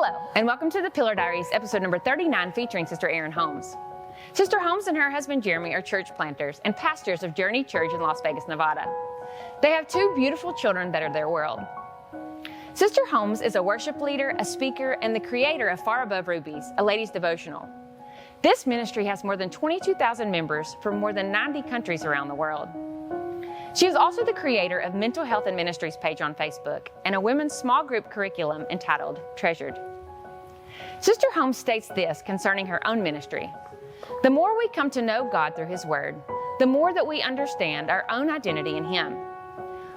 Hello, and welcome to the Pillar Diaries, episode number 39, featuring Sister Erin Holmes. Sister Holmes and her husband Jeremy are church planters and pastors of Journey Church in Las Vegas, Nevada. They have two beautiful children that are their world. Sister Holmes is a worship leader, a speaker, and the creator of Far Above Rubies, a ladies' devotional. This ministry has more than 22,000 members from more than 90 countries around the world. She is also the creator of Mental Health and Ministries page on Facebook and a women's small group curriculum entitled Treasured. Sister Holmes states this concerning her own ministry: the more we come to know God through His Word, the more that we understand our own identity in Him.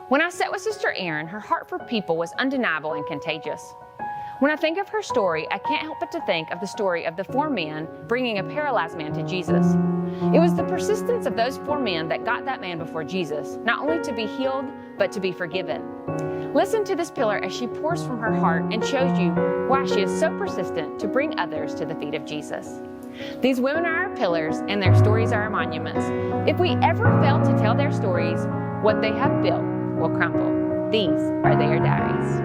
When I sat with Sister Erin, her heart for people was undeniable and contagious. When I think of her story, I can't help but to think of the story of the four men bringing a paralyzed man to Jesus. It was the persistence of those four men that got that man before Jesus, not only to be healed, but to be forgiven. Listen to this pillar as she pours from her heart and shows you why she is so persistent to bring others to the feet of Jesus. These women are our pillars, and their stories are our monuments. If we ever fail to tell their stories, what they have built will crumble. These are their diaries.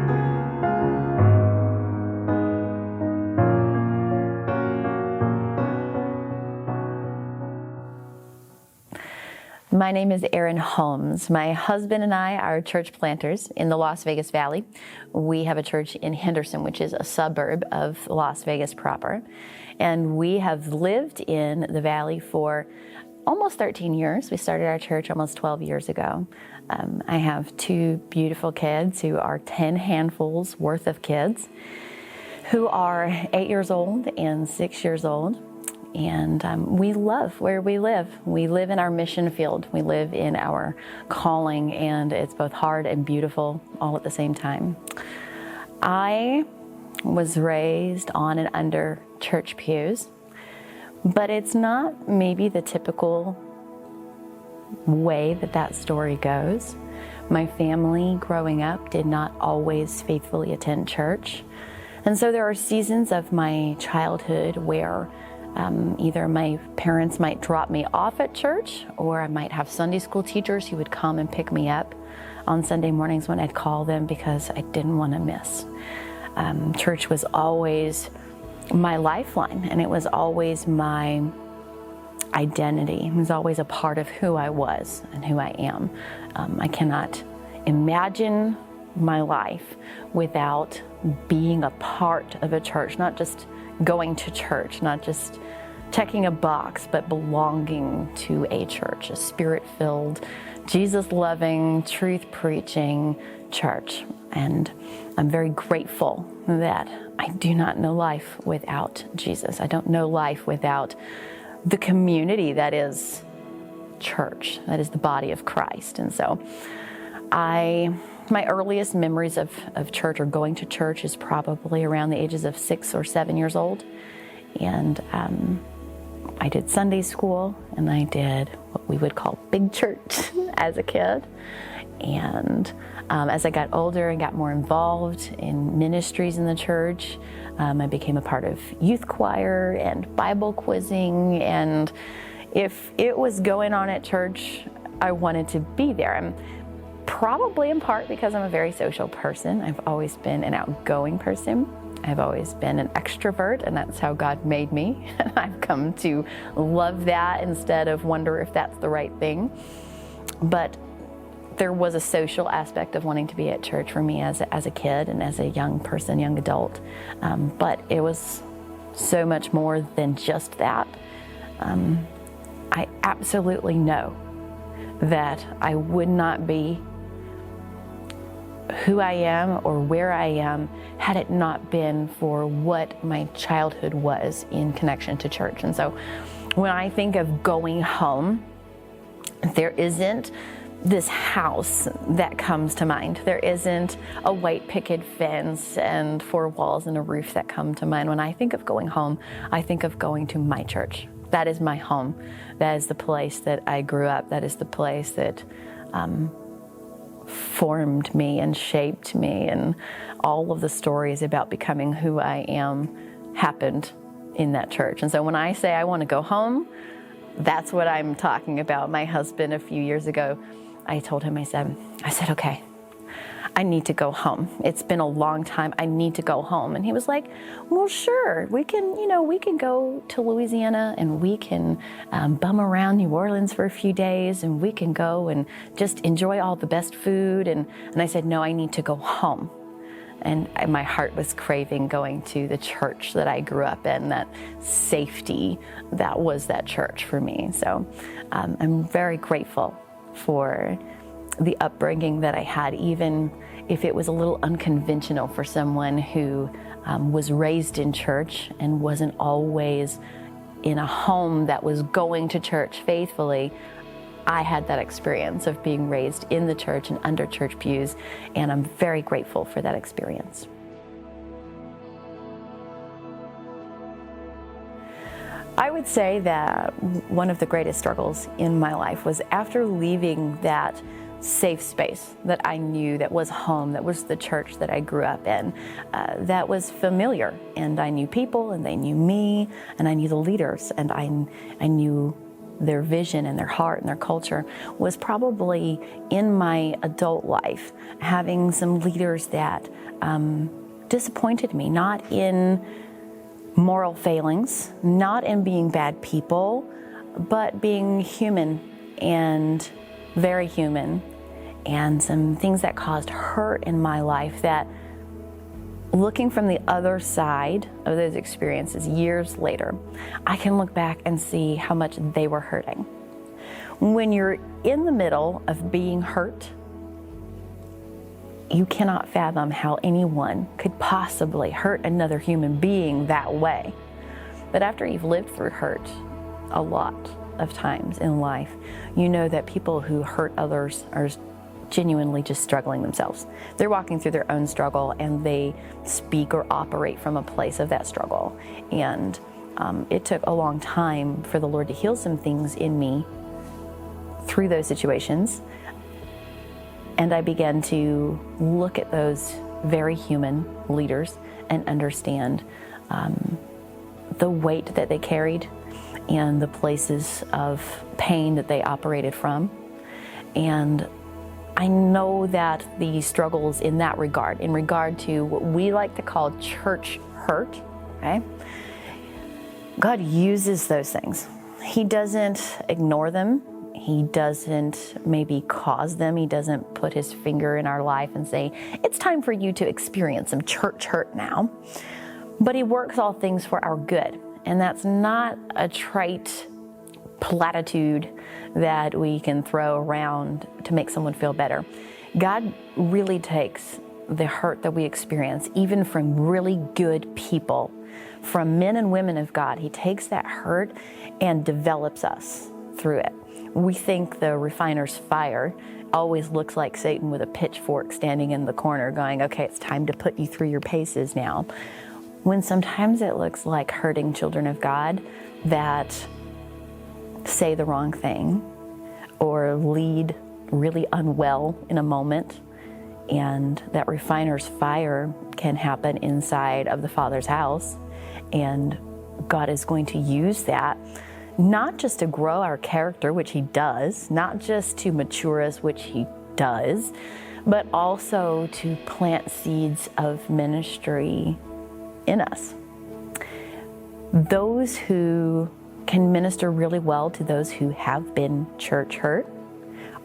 My name is Erin Holmes. My husband and I are church planters in the Las Vegas Valley. We have a church in Henderson, which is a suburb of Las Vegas proper. And we have lived in the valley for almost 13 years. We started our church almost 12 years ago. I have two beautiful kids who are 10 handfuls worth of kids, who are 8 years old and 6 years old. And we love where we live. We live in our mission field. We live in our calling, and it's both hard and beautiful all at the same time. I was raised on and under church pews, but it's not maybe the typical way that story goes. My family growing up did not always faithfully attend church. And so there are seasons of my childhood where either my parents might drop me off at church, or I might have Sunday school teachers who would come and pick me up on Sunday mornings when I'd call them because I didn't want to miss. Church was always my lifeline, and it was always my identity. It was always a part of who I was and who I am. I cannot imagine my life without being a part of a church, not just going to church, not just checking a box, but belonging to a church, a Spirit-filled, Jesus-loving, truth-preaching church. And I'm very grateful that I do not know life without Jesus. I don't know life without the community that is church, that is the body of Christ. And so my earliest memories of church or going to church is probably around the ages of 6 or 7 years old. And I did Sunday school, and I did what we would call big church as a kid. And as I got older and got more involved in ministries in the church, I became a part of youth choir and Bible quizzing. And if it was going on at church, I wanted to be there. And probably in part because I'm a very social person. I've always been an outgoing person. I've always been an extrovert, and that's how God made me. And I've come to love that instead of wonder if that's the right thing. But there was a social aspect of wanting to be at church for me as a kid and as a young person, young adult. But it was so much more than just that. I absolutely know that I would not be who I am or where I am had it not been for what my childhood was in connection to church. And so when I think of going home, there isn't this house that comes to mind. There isn't a white picket fence and 4 walls and a roof that come to mind. When I think of going home, I think of going to my church. That is my home. That is the place that I grew up. That is the place that formed me and shaped me, and all of the stories about becoming who I am happened in that church. And so when I say I want to go home, that's what I'm talking about. My husband, a few years ago, I told him, I said, okay, I need to go home. It's been a long time. I need to go home. And he was like, well, sure, we can go to Louisiana and we can bum around New Orleans for a few days and we can go and just enjoy all the best food. And I said, no, I need to go home. And my heart was craving going to the church that I grew up in, that safety that was that church for me. So I'm very grateful for the upbringing that I had, even if it was a little unconventional for someone who was raised in church and wasn't always in a home that was going to church faithfully. I had that experience of being raised in the church and under church pews, and I'm very grateful for that experience. I would say that one of the greatest struggles in my life was after leaving that safe space that I knew that was home, that was the church that I grew up in, that was familiar, and I knew people and they knew me and I knew the leaders and I knew their vision and their heart and their culture. Was probably in my adult life having some leaders that disappointed me, not in moral failings, not in being bad people, but being human and very human, and some things that caused hurt in my life that, looking from the other side of those experiences years later, I can look back and see how much they were hurting. When you're in the middle of being hurt, you cannot fathom how anyone could possibly hurt another human being that way. But after you've lived through hurt a lot of times in life, you know that people who hurt others are genuinely just struggling themselves. They're walking through their own struggle and they speak or operate from a place of that struggle. And it took a long time for the Lord to heal some things in me through those situations. And I began to look at those very human leaders and understand the weight that they carried and the places of pain that they operated from. And I know that the struggles in that regard, in regard to what we like to call church hurt, okay? God uses those things. He doesn't ignore them. He doesn't maybe cause them. He doesn't put his finger in our life and say, it's time for you to experience some church hurt now. But he works all things for our good. And that's not a trite platitude that we can throw around to make someone feel better. God really takes the hurt that we experience, even from really good people, from men and women of God. He takes that hurt and develops us through it. We think the refiner's fire always looks like Satan with a pitchfork standing in the corner going, okay, it's time to put you through your paces now. When sometimes it looks like hurting children of God that say the wrong thing or lead really unwell in a moment, and that refiner's fire can happen inside of the Father's house, and God is going to use that not just to grow our character, which he does, not just to mature us, which he does, but also to plant seeds of ministry in us. Those who can minister really well to those who have been church hurt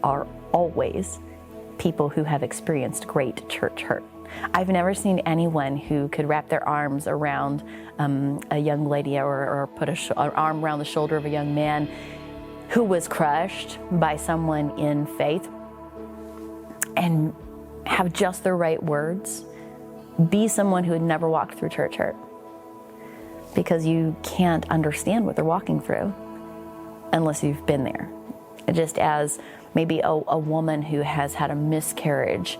are always people who have experienced great church hurt. I've never seen anyone who could wrap their arms around a young lady or put an arm around the shoulder of a young man who was crushed by someone in faith and have just the right words, be someone who had never walked through church hurt, because you can't understand what they're walking through unless you've been there. Just as maybe a woman who has had a miscarriage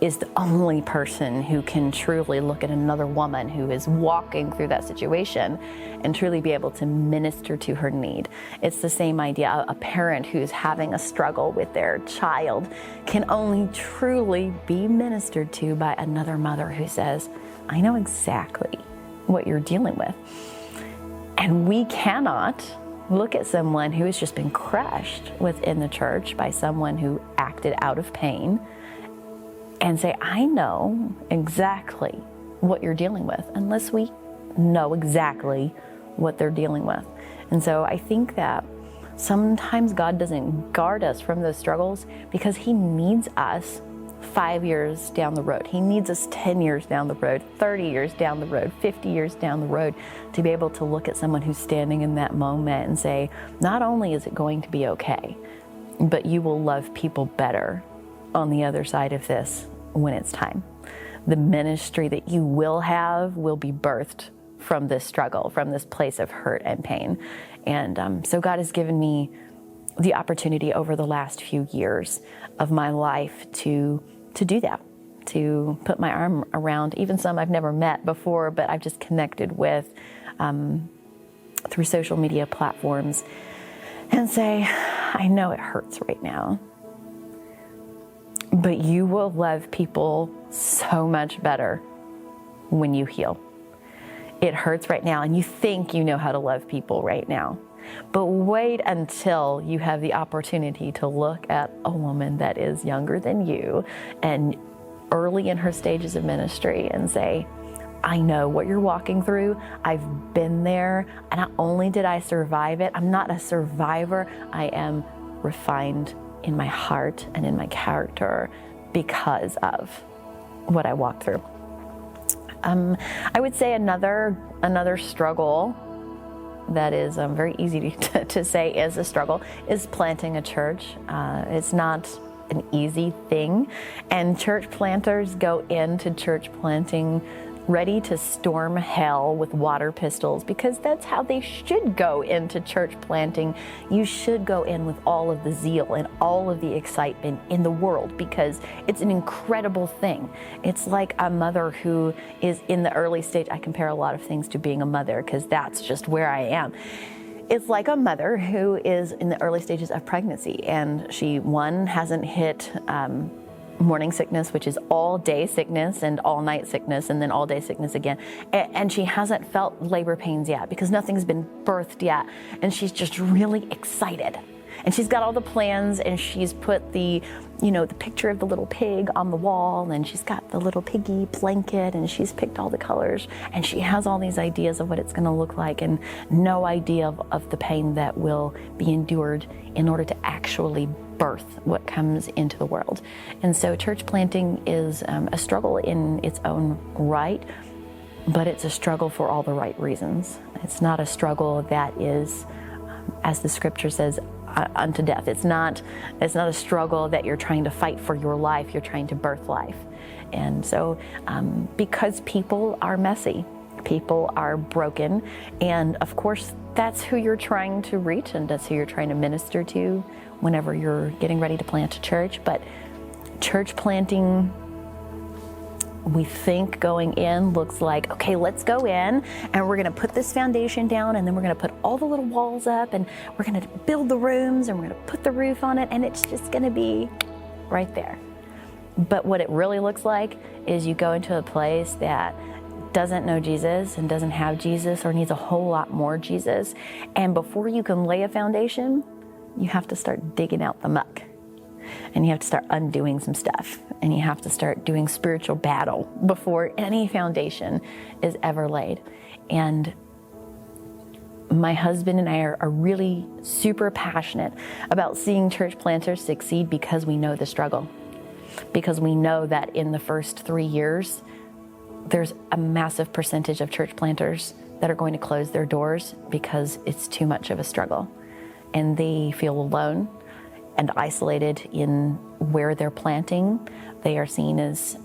is the only person who can truly look at another woman who is walking through that situation and truly be able to minister to her need. It's the same idea. A parent who's having a struggle with their child can only truly be ministered to by another mother who says, I know exactly what you're dealing with. And we cannot look at someone who has just been crushed within the church by someone who acted out of pain and say, I know exactly what you're dealing with, unless we know exactly what they're dealing with. And so I think that sometimes God doesn't guard us from those struggles because He needs us 5 years down the road. He needs us 10 years down the road, 30 years down the road, 50 years down the road to be able to look at someone who's standing in that moment and say, not only is it going to be okay, but you will love people better on the other side of this when it's time. The ministry that you will have will be birthed from this struggle, from this place of hurt and pain. And so God has given me the opportunity over the last few years of my life to do that, to put my arm around even some I've never met before, but I've just connected with through social media platforms, and say, I know it hurts right now, but you will love people so much better when you heal. It hurts right now, and you think you know how to love people right now. But wait until you have the opportunity to look at a woman that is younger than you and early in her stages of ministry and say, I know what you're walking through. I've been there. And not only did I survive it, I'm not a survivor. I am refined in my heart and in my character because of what I walked through. I would say another struggle that is very easy to say is a struggle is planting a church. It's not an easy thing, and church planters go into church planting ready to storm hell with water pistols, because that's how they should go into church planting. You should go in with all of the zeal and all of the excitement in the world, because it's an incredible thing. It's like a mother who is in the early stage. I compare a lot of things to being a mother because that's just where I am. It's like a mother who is in the early stages of pregnancy, and she, hasn't hit morning sickness, which is all day sickness, and all night sickness, and then all day sickness again. And she hasn't felt labor pains yet because nothing's been birthed yet. And she's just really excited. And she's got all the plans, and she's put the picture of the little pig on the wall, and she's got the little piggy blanket, and she's picked all the colors, and she has all these ideas of what it's going to look like, and no idea of the pain that will be endured in order to actually birth what comes into the world. And so church planting is a struggle in its own right, but it's a struggle for all the right reasons. It's not a struggle that is, as the scripture says, unto death. It's not a struggle that you're trying to fight for your life. You're trying to birth life. And so because people are messy, people are broken, and of course that's who you're trying to reach, and that's who you're trying to minister to whenever you're getting ready to plant a church. But church planting, we think going in looks like, okay, let's go in and we're going to put this foundation down, and then we're going to put all the little walls up, and we're going to build the rooms, and we're going to put the roof on it, and it's just going to be right there. But what it really looks like is you go into a place that doesn't know Jesus and doesn't have Jesus, or needs a whole lot more Jesus. And before you can lay a foundation, you have to start digging out the muck. And you have to start undoing some stuff. And you have to start doing spiritual battle before any foundation is ever laid. And my husband and I are really super passionate about seeing church planters succeed, because we know the struggle. Because we know that in the first 3 years, there's a massive percentage of church planters that are going to close their doors because it's too much of a struggle. And they feel alone and isolated in where they're planting. They are seen as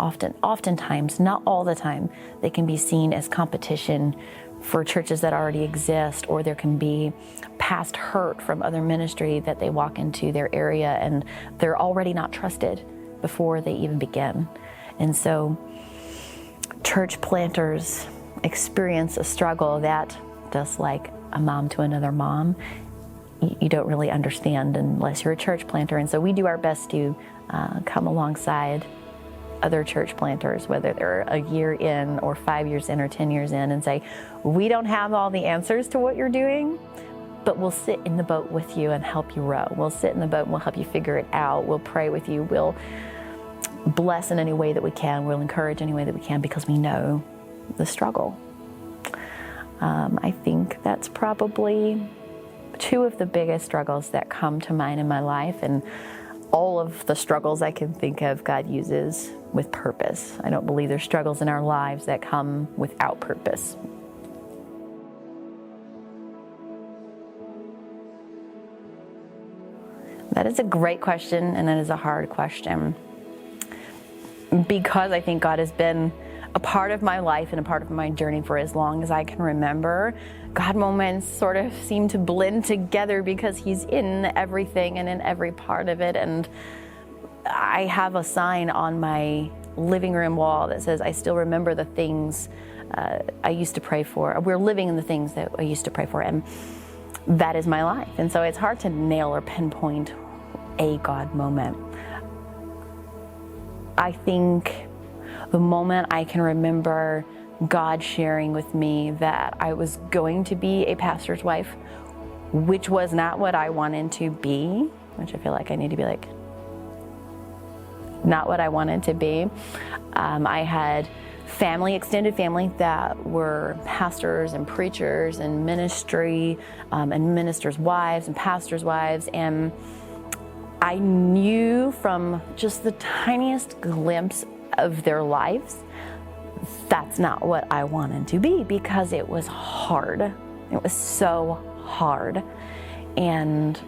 oftentimes, not all the time, they can be seen as competition for churches that already exist, or there can be past hurt from other ministry that they walk into their area and they're already not trusted before they even begin. And so church planters experience a struggle that, just like a mom to another mom, you don't really understand unless you're a church planter. And so we do our best to come alongside other church planters, whether they're a year in or 5 years in or 10 years in, and say, we don't have all the answers to what you're doing, but we'll sit in the boat with you and help you row. We'll sit in the boat and we'll help you figure it out. We'll pray with you. We'll bless in any way that we can. We'll encourage any way that we can because we know the struggle. I think that's probably two of the biggest struggles that come to mind in my life, and all of the struggles I can think of, God uses with purpose. I don't believe there's struggles in our lives that come without purpose. That is a great question, and that is a hard question. Because I think God has been a part of my life and a part of my journey for as long as I can remember, God moments sort of seem to blend together because He's in everything and in every part of it. And I have a sign on my living room wall that says, I still remember the things I used to pray for. We're living in the things that I used to pray for, and that is my life. And so it's hard to nail or pinpoint a God moment. I think the moment I can remember God sharing with me that I was going to be a pastor's wife, which was not what I wanted to be, which I feel like I need to be like, not what I wanted to be. I had family, extended family, that were pastors and preachers and ministry, and ministers' wives and pastors' wives, and I knew from just the tiniest glimpse of their lives that's not what I wanted to be, because it was hard. It was so hard. And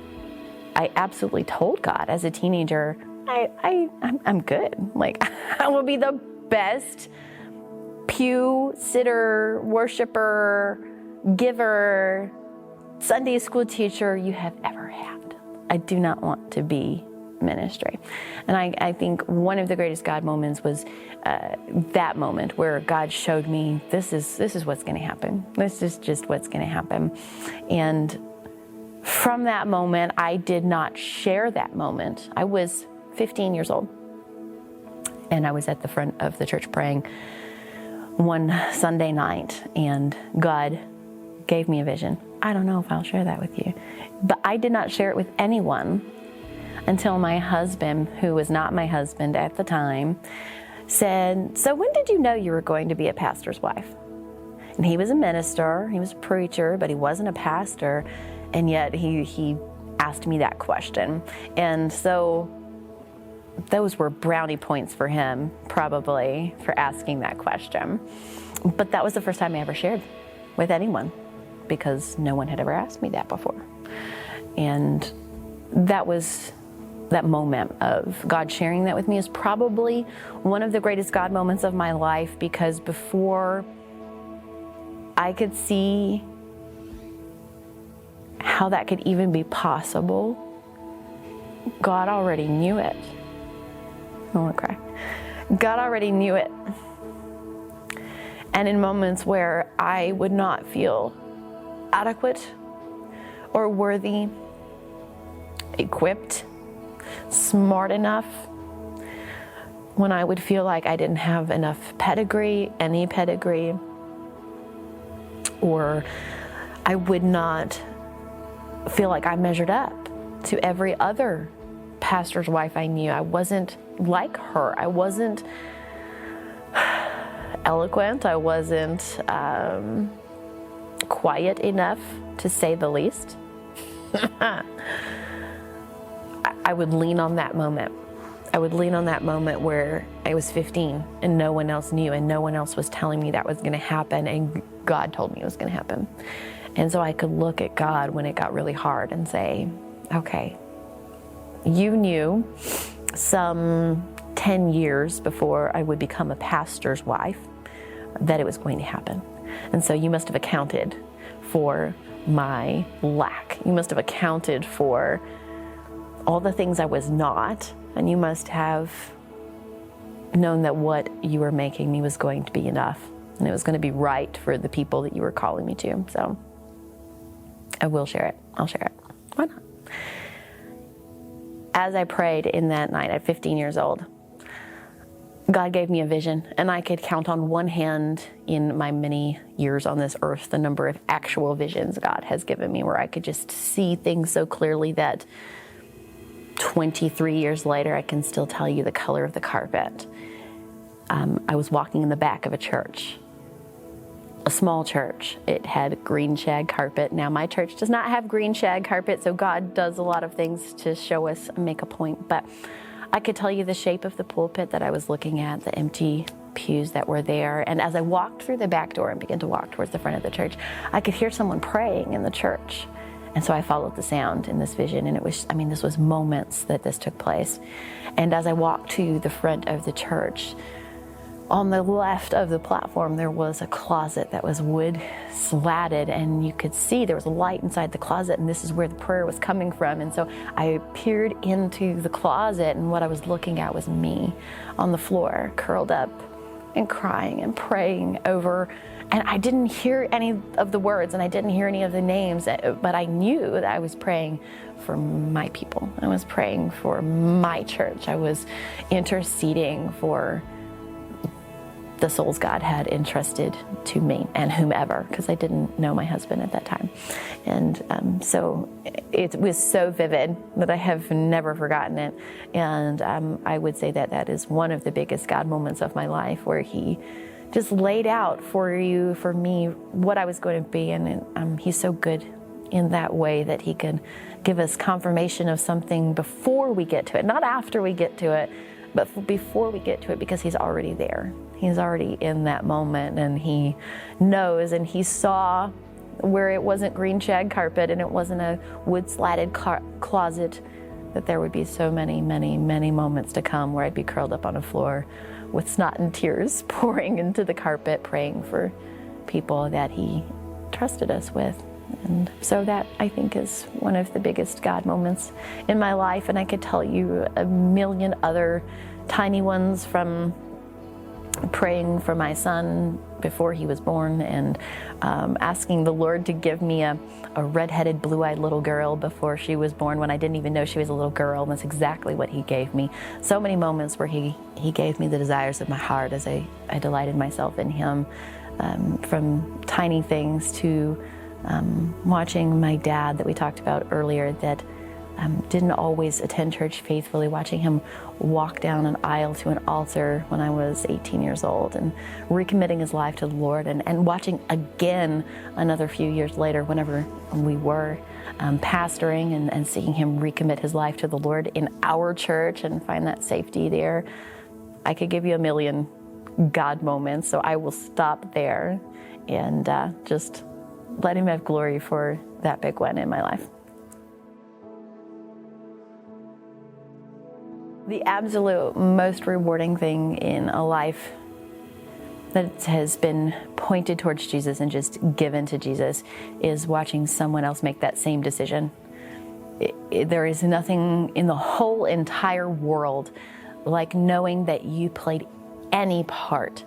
I absolutely told God as a teenager, I'm good. Like, I will be the best pew sitter, worshiper, giver, Sunday school teacher you have ever had. I do not want to be ministry. And I think one of the greatest God moments was that moment where God showed me, this is what's going to happen. This is just what's going to happen. And from that moment, I did not share that moment. I was 15 years old, and I was at the front of the church praying one Sunday night, and God gave me a vision. I don't know if I'll share that with you, but I did not share it with anyone until my husband, who was not my husband at the time, said, "So when did you know you were going to be a pastor's wife?" And he was a minister, he was a preacher, but he wasn't a pastor, and yet he asked me that question. And so those were brownie points for him, probably, for asking that question. But that was the first time I ever shared with anyone, because no one had ever asked me that before. And that moment of God sharing that with me is probably one of the greatest God moments of my life, because before I could see how that could even be possible, God already knew it. I want to cry. God already knew it. And in moments where I would not feel adequate or worthy, equipped, smart enough, when I would feel like I didn't have enough pedigree, any pedigree, or I would not feel like I measured up to every other pastor's wife I knew. I wasn't like her. I wasn't eloquent. I wasn't quiet enough, to say the least. I would lean on that moment. I would lean on that moment where I was 15 and no one else knew and no one else was telling me that was going to happen, and God told me it was going to happen. And so I could look at God when it got really hard and say, okay, you knew some 10 years before I would become a pastor's wife that it was going to happen. And so you must have accounted for my lack. You must have accounted for all the things I was not, and you must have known that what you were making me was going to be enough, and it was going to be right for the people that you were calling me to. So I will share it. I'll share it. Why not? As I prayed in that night at 15 years old, God gave me a vision, and I could count on one hand in my many years on this earth the number of actual visions God has given me, where I could just see things so clearly that 23 years later, I can still tell you the color of the carpet. I was walking in the back of a church, a small church. It had green shag carpet. Now, my church does not have green shag carpet, so God does a lot of things to show us and make a point. But I could tell you the shape of the pulpit that I was looking at, the empty pews that were there. And as I walked through the back door and began to walk towards the front of the church, I could hear someone praying in the church. And so I followed the sound in this vision, and it was, this was moments that this took place. And as I walked to the front of the church, on the left of the platform, there was a closet that was wood slatted, and you could see there was a light inside the closet, and this is where the prayer was coming from. And so I peered into the closet, and what I was looking at was me on the floor, curled up and crying and praying over. And I didn't hear any of the words, and I didn't hear any of the names, but I knew that I was praying for my people. I was praying for my church. I was interceding for the souls God had entrusted to me and whomever, because I didn't know my husband at that time. And so it was so vivid that I have never forgotten it. And I would say that that is one of the biggest God moments of my life, where he just laid out for me, what I was going to be. And he's so good in that way, that he could give us confirmation of something before we get to it, not after we get to it, but before we get to it, because he's already there. He's already in that moment, and he knows, and he saw where it wasn't green shag carpet and it wasn't a wood slatted closet, that there would be so many, many, many moments to come where I'd be curled up on a floor with snot and tears pouring into the carpet, praying for people that he trusted us with. And so that, I think, is one of the biggest God moments in my life. And I could tell you a million other tiny ones, from praying for my son before he was born, and asking the Lord to give me a redheaded, blue-eyed little girl before she was born, when I didn't even know she was a little girl. And that's exactly what he gave me. So many moments where he gave me the desires of my heart as I delighted myself in him, from tiny things to watching my dad that we talked about earlier, that didn't always attend church faithfully, watching him walk down an aisle to an altar when I was 18 years old and recommitting his life to the Lord, and watching again another few years later, whenever we were pastoring, and seeing him recommit his life to the Lord in our church and find that safety there. I could give you a million God moments, so I will stop there and just let him have glory for that big one in my life. The absolute most rewarding thing in a life that has been pointed towards Jesus and just given to Jesus is watching someone else make that same decision. There is nothing in the whole entire world like knowing that you played any part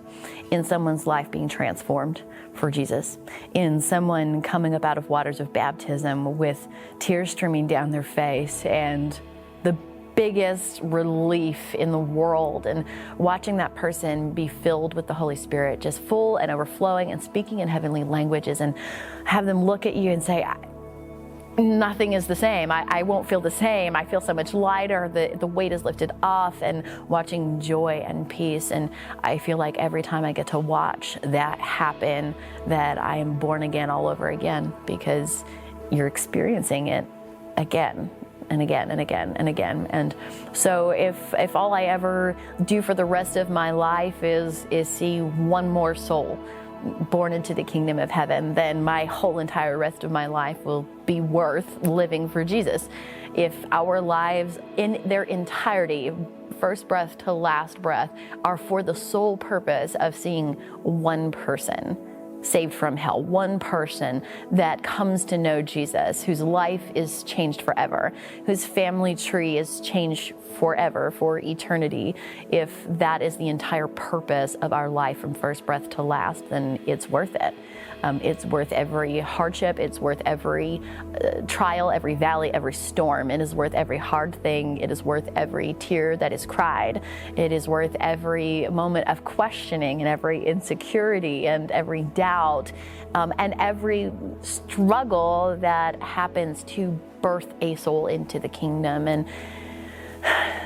in someone's life being transformed for Jesus, in someone coming up out of waters of baptism with tears streaming down their face and the biggest relief in the world, and watching that person be filled with the Holy Spirit, just full and overflowing and speaking in heavenly languages, and have them look at you and say, nothing is the same. I won't feel the same. I feel so much lighter. The weight is lifted off, and watching joy and peace. And I feel like every time I get to watch that happen, that I am born again all over again, because you're experiencing it again and again and again and again. And so if all I ever do for the rest of my life is see one more soul born into the kingdom of heaven, then my whole entire rest of my life will be worth living for Jesus. If our lives in their entirety, first breath to last breath, are for the sole purpose of seeing one person saved from hell, one person that comes to know Jesus, whose life is changed forever, whose family tree is changed forever, for eternity, if that is the entire purpose of our life from first breath to last, then it's worth it. It's worth every hardship. It's worth every trial, every valley, every storm. It is worth every hard thing. It is worth every tear that is cried. It is worth every moment of questioning and every insecurity and every doubt and every struggle that happens to birth a soul into the kingdom. And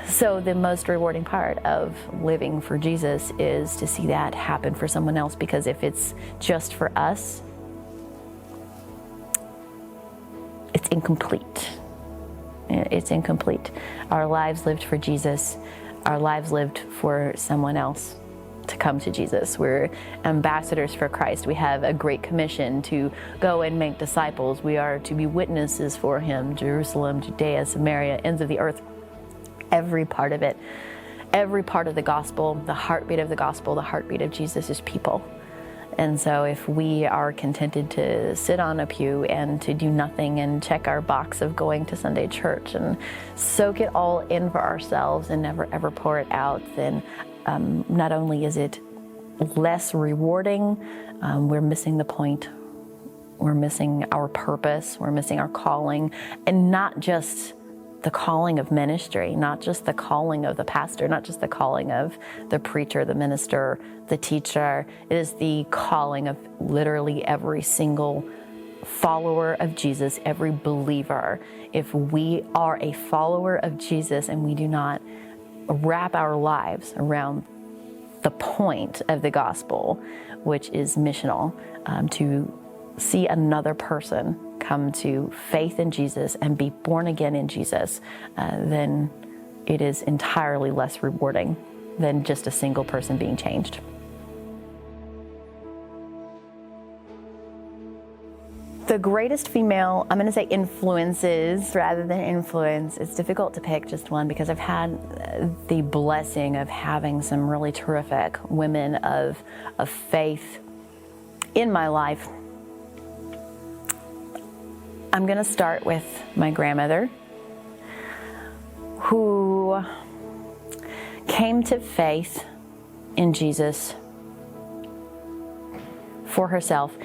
So the most rewarding part of living for Jesus is to see that happen for someone else, because if it's just for us, it's incomplete. It's incomplete. Our lives lived for Jesus. Our lives lived for someone else to come to Jesus. We're ambassadors for Christ. We have a great commission to go and make disciples. We are to be witnesses for him, Jerusalem, Judea, Samaria, ends of the earth. Every part of it, every part of the gospel, the heartbeat of the gospel, the heartbeat of Jesus is people. And so if we are contented to sit on a pew and to do nothing and check our box of going to Sunday church and soak it all in for ourselves and never ever pour it out, then not only is it less rewarding, we're missing the point. We're missing our purpose. We're missing our calling, and not just the calling of ministry, not just the calling of the pastor, not just the calling of the preacher, the minister, the teacher. It is the calling of literally every single follower of Jesus, every believer. If we are a follower of Jesus and we do not wrap our lives around the point of the gospel, which is missional, to see another person come to faith in Jesus and be born again in Jesus, then it is entirely less rewarding than just a single person being changed. The greatest female, I'm going to say influences rather than influence. It's difficult to pick just one because I've had the blessing of having some really terrific women of faith in my life. I'm going to start with my grandmother, who came to faith in Jesus for herself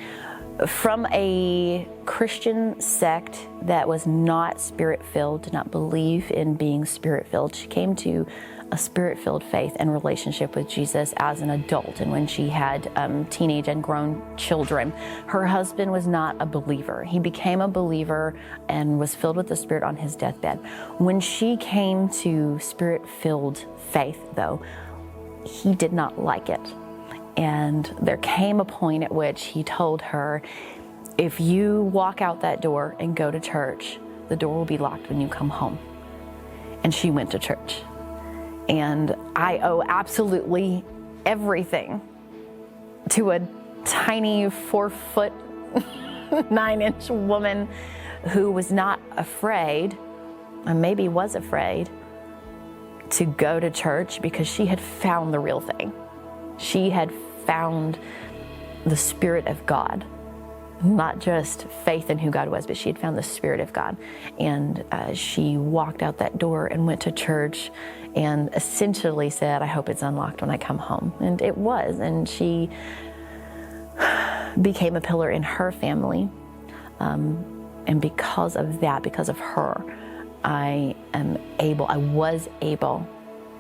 from a Christian sect that was not spirit-filled, did not believe in being spirit-filled. She came to a spirit-filled faith and relationship with Jesus as an adult, and when she had teenage and grown children. Her husband was not a believer. He became a believer and was filled with the Spirit on his deathbed. When she came to spirit-filled faith, though, he did not like it. And there came a point at which he told her, if you walk out that door and go to church, the door will be locked when you come home. And she went to church. And I owe absolutely everything to a tiny 4'9" woman who was not afraid, and maybe was afraid, to go to church because she had found the real thing. She had found the Spirit of God, not just faith in who God was, but she had found the Spirit of God. And she walked out that door and went to church and essentially said, I hope it's unlocked when I come home. And it was. And she became a pillar in her family. And because of that, because of her, I was able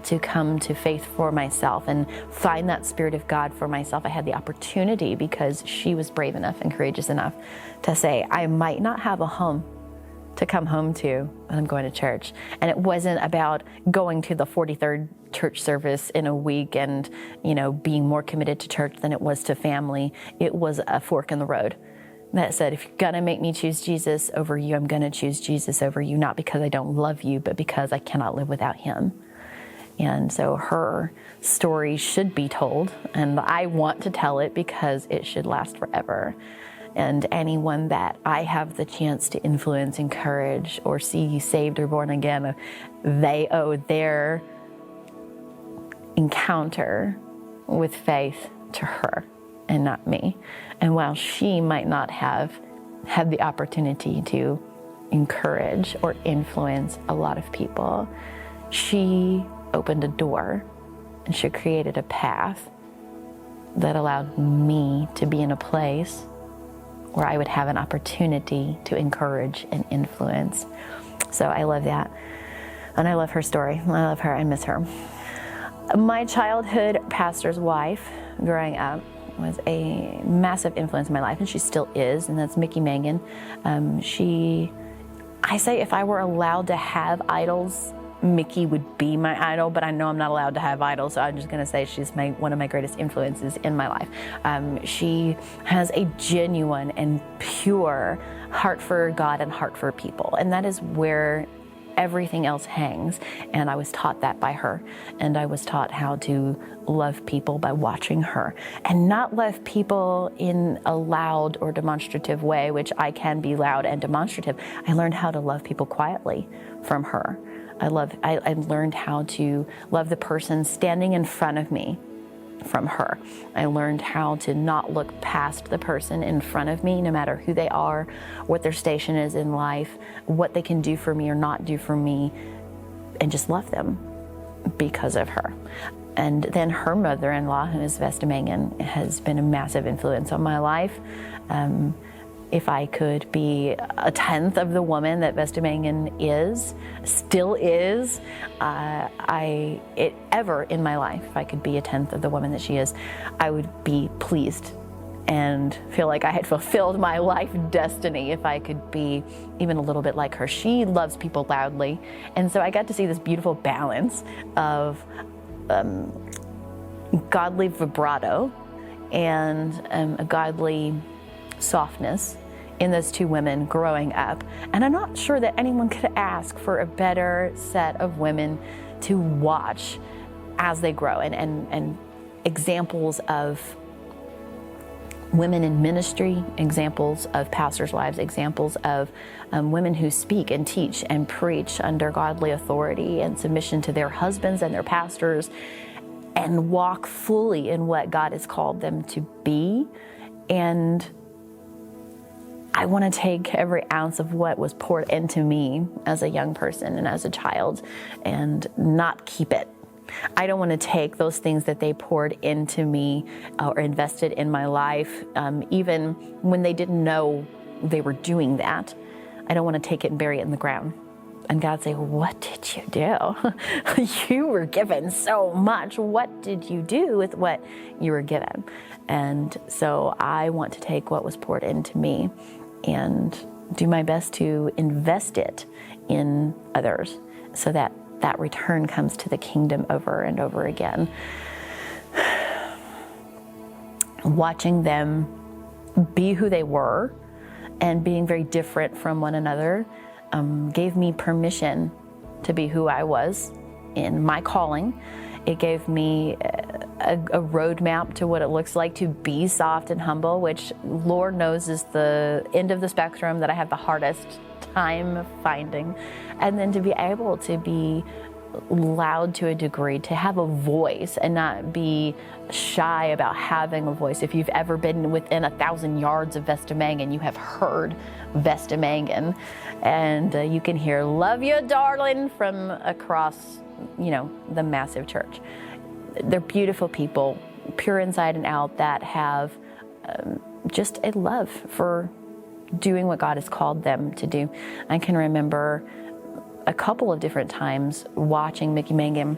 to come to faith for myself and find that Spirit of God for myself. I had the opportunity because she was brave enough and courageous enough to say, I might not have a home to come home to, but I'm going to church. And it wasn't about going to the 43rd church service in a week and, being more committed to church than it was to family. It was a fork in the road that said, if you're gonna make me choose Jesus over you, I'm gonna choose Jesus over you, not because I don't love you, but because I cannot live without him. And so her story should be told, and I want to tell it because it should last forever. And anyone that I have the chance to influence, encourage, or see saved or born again, they owe their encounter with faith to her and not me. And while she might not have had the opportunity to encourage or influence a lot of people, she opened a door and she created a path that allowed me to be in a place where I would have an opportunity to encourage and influence. So I love that. And I love her story. I love her. I miss her. My childhood pastor's wife growing up was a massive influence in my life, and she still is, and that's Mickey Mangan. I say if I were allowed to have idols Mickey would be my idol, but I know I'm not allowed to have idols, so I'm just going to say she's one of my greatest influences in my life. She has a genuine and pure heart for God and heart for people, and that is where everything else hangs. And I was taught that by her, and I was taught how to love people by watching her, and not love people in a loud or demonstrative way, which I can be loud and demonstrative. I learned how to love people quietly from her. I learned how to love the person standing in front of me from her. I learned how to not look past the person in front of me, no matter who they are, what their station is in life, what they can do for me or not do for me, and just love them because of her. And then her mother-in-law, who is Vesta Mangan, has been a massive influence on my life. If I could be a tenth of the woman that Vesta Mangan still is, ever in my life, if I could be a tenth of the woman that she is, I would be pleased and feel like I had fulfilled my life destiny if I could be even a little bit like her. She loves people loudly, and so I got to see this beautiful balance of godly vibrato and a godly softness in those two women growing up. And I'm not sure that anyone could ask for a better set of women to watch as they grow, and examples of women in ministry, examples of pastors' wives, examples of women who speak and teach and preach under godly authority and submission to their husbands and their pastors, and walk fully in what God has called them to be. And I want to take every ounce of what was poured into me as a young person and as a child and not keep it. I don't want to take those things that they poured into me or invested in my life, even when they didn't know they were doing that. I don't want to take it and bury it in the ground. And God say, what did you do? You were given so much. What did you do with what you were given? And so I want to take what was poured into me and do my best to invest it in others so that that return comes to the kingdom over and over again. Watching them be who they were and being very different from one another gave me permission to be who I was in my calling. It gave me a roadmap to what it looks like to be soft and humble, which Lord knows is the end of the spectrum that I have the hardest time finding. And then to be able to be loud to a degree, to have a voice and not be shy about having a voice. If you've ever been within 1,000 yards of Vesta Mangan, you have heard Vesta Mangan, and you can hear "Love you, darling" from across, the massive church. They're beautiful people, pure inside and out, that have just a love for doing what God has called them to do. I can remember a couple of different times watching Mickey Mangan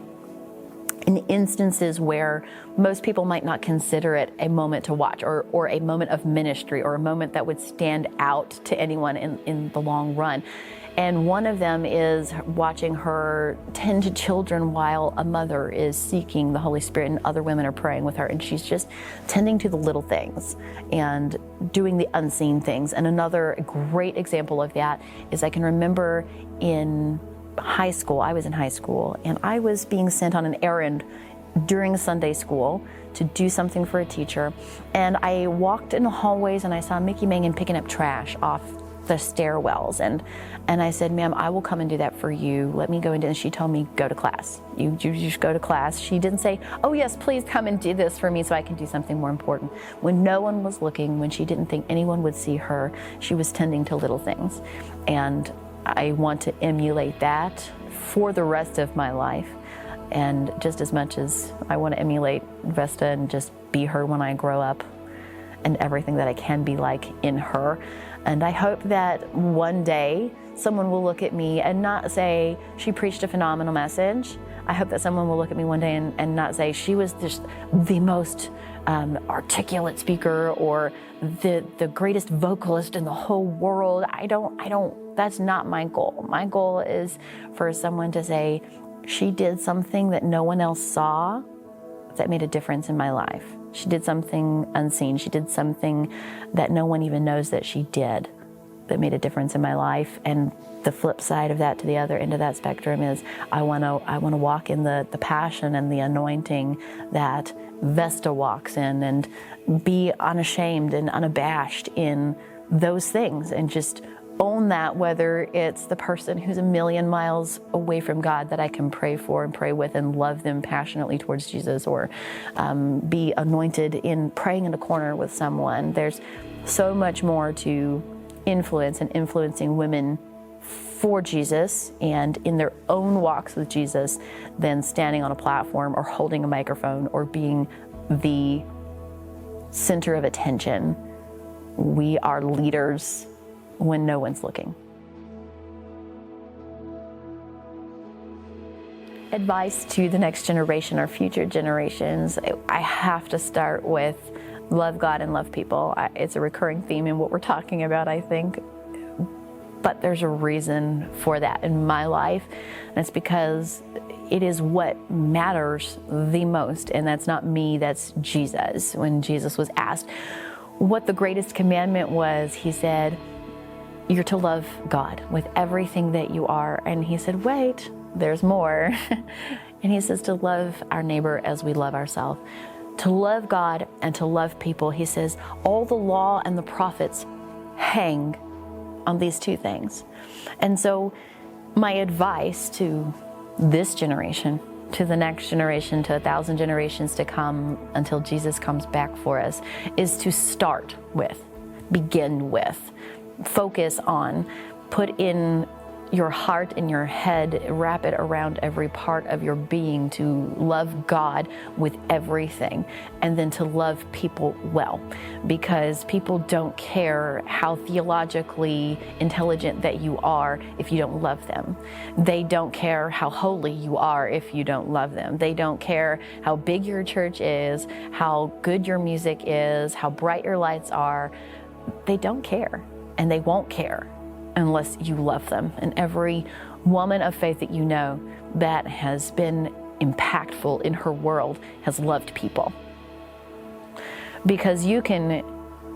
in instances where most people might not consider it a moment to watch or a moment of ministry or a moment that would stand out to anyone in the long run. And one of them is watching her tend to children while a mother is seeking the Holy Spirit and other women are praying with her. And she's just tending to the little things and doing the unseen things. And another great example of that is I can remember in high school, I was in high school, and I was being sent on an errand during Sunday school to do something for a teacher. And I walked in the hallways and I saw Mickey Mangan picking up trash off the stairwells, and I said, "Ma'am, I will come and do that for you. Let me go into." And she told me, "Go to class. You just go to class." She didn't say, "Oh yes, please come and do this for me so I can do something more important." When no one was looking, when she didn't think anyone would see her, she was tending to little things. And I want to emulate that for the rest of my life. And just as much as I want to emulate Vesta and just be her when I grow up and everything that I can be like in her. And I hope that one day someone will look at me and not say, "She preached a phenomenal message." I hope that someone will look at me one day and not say, "She was just the most articulate speaker or the greatest vocalist in the whole world." That's not my goal. My goal is for someone to say, she did something that no one else saw that made a difference in my life. She did something unseen. She did something that no one even knows that she did that made a difference in my life. And the flip side of that, to the other end of that spectrum, is I want to walk in the passion and the anointing that Vesta walks in, and be unashamed and unabashed in those things, and just own that, whether it's the person who's a million miles away from God that I can pray for and pray with and love them passionately towards Jesus, or be anointed in praying in a corner with someone. There's so much more to influence and influencing women for Jesus and in their own walks with Jesus than standing on a platform or holding a microphone or being the center of attention. We are leaders when no one's looking. Advice to the next generation or future generations, I have to start with love God and love people. It's a recurring theme in what we're talking about, I think. But there's a reason for that in my life, and it's because it is what matters the most, and that's not me, that's Jesus. When Jesus was asked what the greatest commandment was, he said, "You're to love God with everything that you are." And he said, wait, there's more. And he says to love our neighbor as we love ourselves. To love God and to love people, he says, all the law and the prophets hang on these two things. And so my advice to this generation, to the next generation, to 1,000 generations to come until Jesus comes back for us, is to start with, begin with, focus on, put in your heart and your head, wrap it around every part of your being to love God with everything, and then to love people well, because people don't care how theologically intelligent that you are if you don't love them. They don't care how holy you are if you don't love them. They don't care how big your church is, how good your music is, how bright your lights are. They don't care, and they won't care unless you love them. And every woman of faith that you know that has been impactful in her world has loved people. Because you can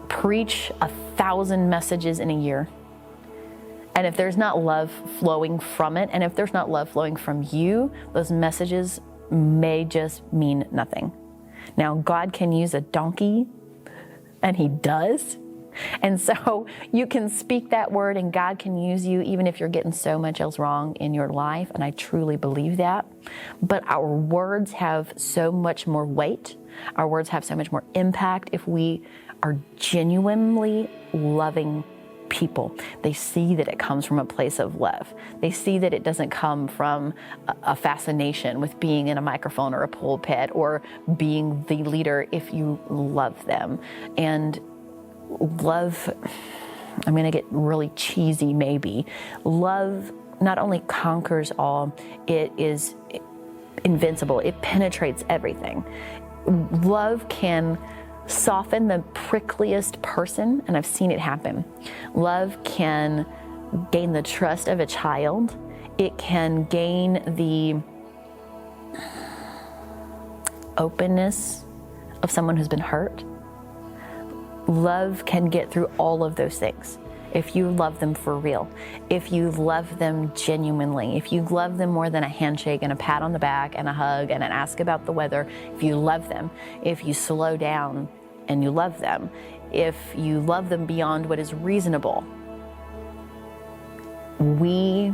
preach 1,000 messages in a year, and if there's not love flowing from it, and if there's not love flowing from you, those messages may just mean nothing. Now, God can use a donkey, and he does. And so you can speak that word and God can use you even if you're getting so much else wrong in your life. And I truly believe that. But our words have so much more weight. Our words have so much more impact if we are genuinely loving people. They see that it comes from a place of love. They see that it doesn't come from a fascination with being in a microphone or a pulpit or being the leader if you love them. And love, I'm going to get really cheesy maybe. Love not only conquers all, it is invincible. It penetrates everything. Love can soften the prickliest person, and I've seen it happen. Love can gain the trust of a child. It can gain the openness of someone who's been hurt. Love can get through all of those things if you love them for real, if you love them genuinely, if you love them more than a handshake and a pat on the back and a hug and an ask about the weather, if you love them, if you slow down and you love them, if you love them beyond what is reasonable. We,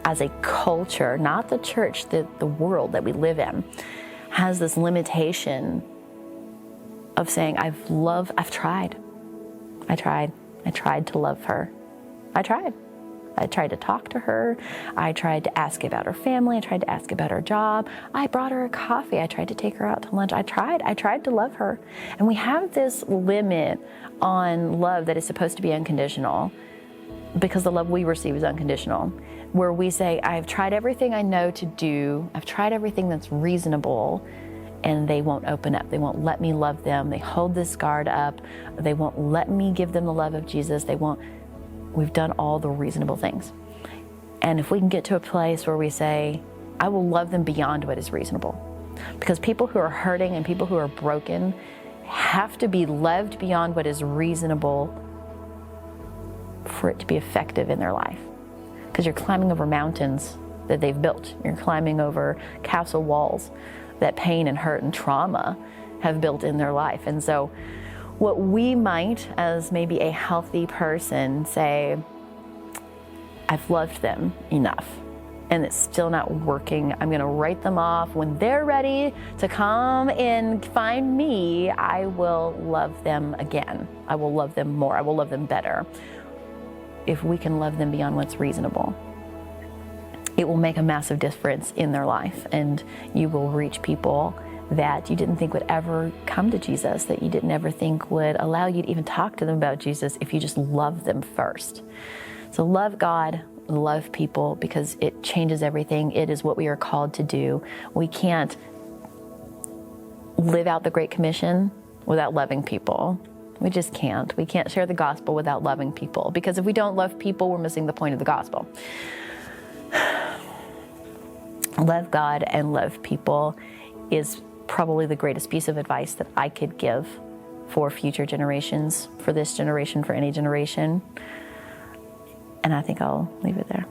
as a culture, not the church, the world that we live in, has this limitation of saying, I tried to love her. I tried to talk to her. I tried to ask about her family. I tried to ask about her job. I brought her a coffee. I tried to take her out to lunch. I tried to love her. And we have this limit on love that is supposed to be unconditional, because the love we receive is unconditional, where we say, I've tried everything I know to do. I've tried everything that's reasonable, and they won't open up. They won't let me love them. They hold this guard up. They won't let me give them the love of Jesus. We've done all the reasonable things. And if we can get to a place where we say, I will love them beyond what is reasonable. Because people who are hurting and people who are broken have to be loved beyond what is reasonable for it to be effective in their life. Because you're climbing over mountains that they've built. You're climbing over castle walls that pain and hurt and trauma have built in their life. And so what we might, as maybe a healthy person, say, I've loved them enough, and it's still not working. I'm going to write them off. When they're ready to come and find me, I will love them again. I will love them more. I will love them better. If we can love them beyond what's reasonable, it will make a massive difference in their life, and you will reach people that you didn't think would ever come to Jesus, that you didn't ever think would allow you to even talk to them about Jesus if you just love them first. So love God, love people, because it changes everything. It is what we are called to do. We can't live out the Great Commission without loving people. We just can't. We can't share the gospel without loving people, because if we don't love people, we're missing the point of the gospel. Love God and love people is probably the greatest piece of advice that I could give for future generations, for this generation, for any generation. And I think I'll leave it there.